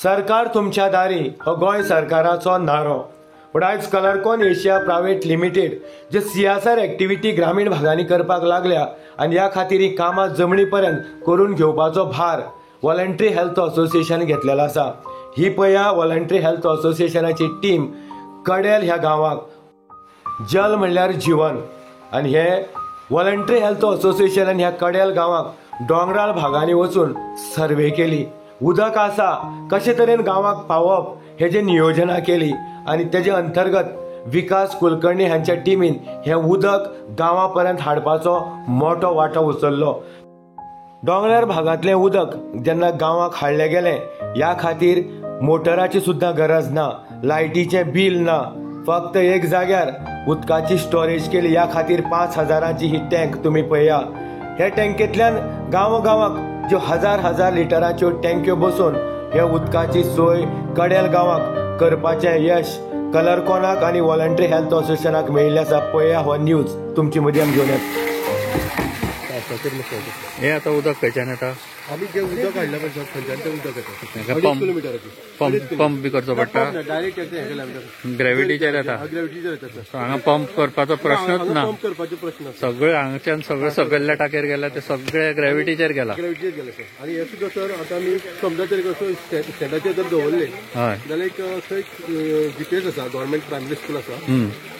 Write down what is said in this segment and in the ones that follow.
सरकार तुमच्या दारी हो गोंय सरकाराचो नारो. पूण आयज कलरकॉन एशिया प्रायवेट लिमिटेड जे CSR एक्टिविटी ग्रामीण भागांनी करपाक लागल्या आनी ह्या खातीर ही कामां जमनी पर्यंत करून घेवपाचो भार व्हॉलंटरी हेल्थ असोसिएशन घेतलेलो आसा. ही पळया व्हॉलंटरी हेल्थ असोसिएशनाची टीम कडेल ह्या गांवाक जल म्हणल्यार जीवन आनी हे व्हॉलंटरी हेल्थ असोसिएशनान ह्या कडेल गांवाक दोंगराळ भागांनी वचून सर्वे केली. उदक आसा कशे तरेन गांवाक पावप हेजे नियोजनां केली आनी तेजे अंतर्गत विकास कुलकर्णी हांच्या टिमीन हें उदक गांवां पर्यंत हाडपाचो मोठो वांटो उचललो. दोंगराळ भागांतलें उदक जेन्ना गांवांक हाडलें गेलें ह्या खातीर मोटराची सुद्दां गरज ना, लायटीचें बिल ना, फक्त एक जाग्यार उदकाची स्टोरेज केली. ह्या खातीर 5,000ची ही टँक तुमी पळया. ह्या टँकेंतल्यान गांवाक ज्यो हजार लिटराच्यो टँक्यो बसून ह्या उदकाची सोय कडेल गांवाक करपाचें यश कलरकॉनाक आनी व्हॉलंटरी हेल्थ असोसिएशनाक मेळिल्लें आसा. पळया हो न्यूज तुमचे मदीं घेवन येता. हे आता उदक खंयच्यान येता? आमी जे उदक हाडला पळय खंयच्यान तें उदक येता. पंप बी करचो पडटा? डायरेक्ट ग्रॅव्हिटीचेर येता. ग्रॅव्हिटीचेर येता. हांगा पंप करपाचो प्रश्नच ना. पंप करपाचो प्रश्न सगळे हांगाच्यान सगळे सकयल्ल्या टाकयेर गेला ते सगळे ग्रॅव्हिटीचेर गेला. ग्रॅव्हिटीचेर गेला सर. आनी हे सुद्दां सर आतां आमी समजा तरी कसो स्टँडाचेर जर दवरले जाल्यार एक थंय GPS आसा, गव्हर्नमेंट प्रायमरी स्कूल आसा,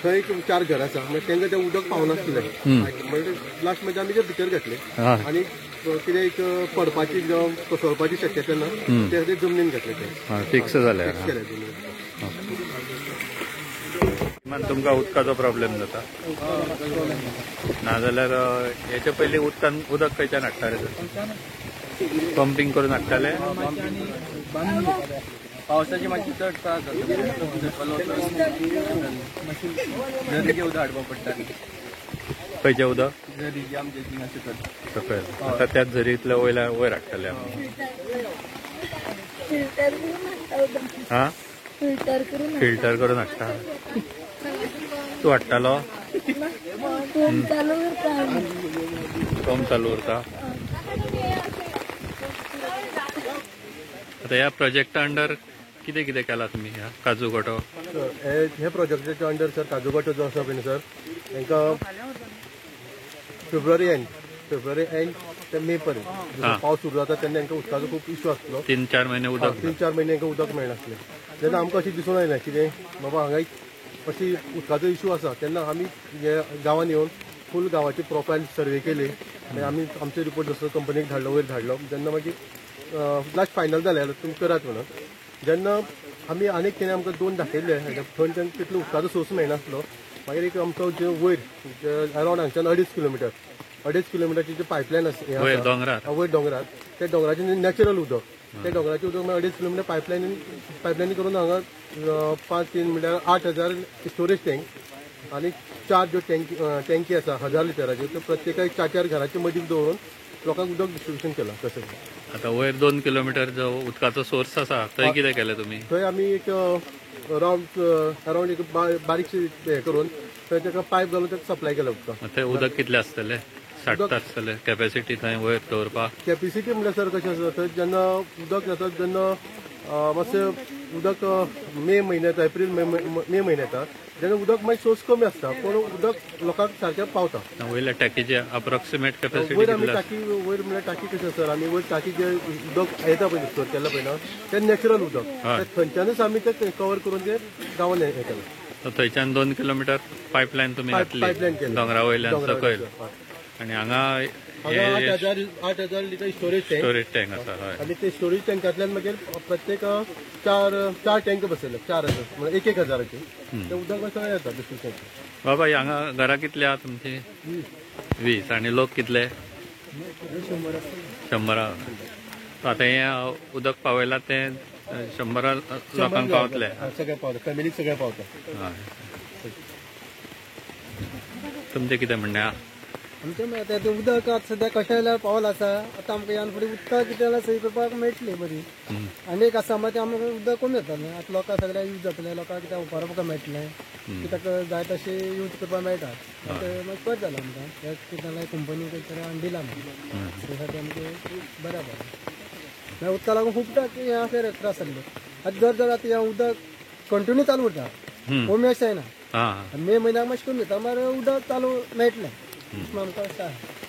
थंय एक 4 घरां आसा. म्हणजे तांकां तें उदक पावनासलें. म्हणजे लास्ट म्हणजे आमी ते भितर घातले आनी कितें एक पडपाची जावं कोसळपाची शक्यता ना ते जमनीन घातले ते फिक्स जाले. तुमकां उदकाचो प्रॉब्लेम जाता नाजाल्यार हेचे पयलीं उदक खंयच्यान हाडटाले? पंपिंग करून हाडटाले? पावसाची मातशी चड त्रास जाता. झरीचें उदक हाडपाक पडटालें. खंयचें उदक? झरी आमचे सकयल. आतां त्याच झरींतल्या वयर हाडटाले आमी. हा फिल्टर करून हाडटा. तूं हाडटालो? पंप चालू उरता. आता ह्या प्रोजेक्टा अंडर कितें कितें केलां तुमी ह्या काजू गोठो? हे प्रोजेक्टाच्या अंडर सर काजू गोठो जो आसा पळय सर तांकां फेब्रुवारी एंड ते मे पर्यंत पावस सुरू जाता तेन्ना तांकां उदकाचो खूब इश्यू आसलो. 3-4 महिने उदक 3-4 महिने तांकां उदक मेळनासलें. जेन्ना आमकां अशें दिसून आयलें कितें बाबा हांगा अशी उदकाचो इश्यू आसा तेन्ना आमी हे गांवांत येवन फूल गांवाची प्रोफायल सर्वे केली आनी आमी आमचो रिपोर्ट जसो कंपनीक वयर धाडलो. जेन्ना मागीर लास्ट फायनल जालें तुमी करात म्हणून. जेन्ना आमी आनीक कितें आमकां 2 दाखयले थंय तितलो उदकाचो सोर्स मेळनासलो. मागीर एक आमचो जे वयर अरावंड हांगच्यान 2.5 किलोमिटरची जी पायपलायन आसा वयर दोंगरार त्या दोंगराचें नॅचरल उदक त्या दोंगराचें उदक 2.5 किलोमिटर पायपलायनी करून हांगा 5-3 म्हणल्यार 8,000 स्टोरेज टँक आनी 4 ज्यो टँकी आसा 1,000 लिटराच्यो त्यो प्रत्येकाक 4-4 घरांच्या मदीं दवरून लोकांक उदक डिस्ट्रिब्युशन केलां. तशें आता वयर 2 किलोमिटर जो उदकाचो सोर्स आसा थंय कितें केलें तुमी? थंय आमी एक अरावंड एक बारीकशी हे करून थंय ताका पायप घालून ताका सप्लाय केला उदकाक. थंय उदक कितलें आसतलें? साठता आसतलें कॅपॅसिटी थंय वयर दवरपाक? कॅपॅसिटी म्हणल्यार सर कशें आसा थंय जेन्ना उदक जाता जेन्ना मातशें उदक मे म्हयन्यांत एप्रील मे म्हयन्यांत येता जेन्ना उदक मागीर सोर्स कमी आसता पूण उदक लोकांक सारकें पावता. वयल्या टाकीची अप्रॉक्सिमेट कॅपॅसिटी वयर आमी टाकी वयर म्हणल्यार टाकी कशी आसा आमी वयर टाकी जे उदक येता पळय स्टोर केला पळय ना तें नॅचरल उदक थंयच्यानच आमी तें कवर करून ते गांवांत हे केलां. थंयच्यान 2 किलोमिटर पायपलायन तुमी घातली दोंगरा वयल्यान सकयल आनी हांगा 8,000 लिटर स्टोरेज टँक आसा. आनी ते स्टोरेज टँकांतल्यान मागीर प्रत्येक 4 टँक बसयले 4,000 म्हणजे 1,000चे ते उदक सगळें येता दुसरी. बाबा हांगा घरां कितली आहा तुमची? 20 आनी लोक कितले? 100. आतां हें उदक पावयलां तें 100 लोकांक पावतले? सगळें पावता फॅमिलीक सगळें पावता. तुमचें कितें म्हणणें आहा? आमचें आतां तें उदक आतां सद्या कशें जाल्यार पावल आसा आतां आमकां ह्यान फुडें उदकाक कितें जाल्यार सही करपाक मेळटली बरी. आनी एक आसा मागीर आमकां उदक कमी जातालें. आतां लोकांक सगळ्यांक यूज जातलें लोकांक कितें वापरपाक मेळटलें कित्याक जाय तशें यूज करपाक मेळटा. मागीर बरें जालें आमकां कितें जाल्यार कंपनी खंय तरी दिला म्हणून ते खातीर आमकां बऱ्या पडलें. मागीर उदका लागून खूब हे अशें त्रास जाल्ले आतां जर आतां हें उदक कंटिन्यू चालू उरता कमी अशें जायना हां मे म्हयन्याक मातशें कमी जाता मागीर उदक चालू मेळटलें आमकां अशें आसा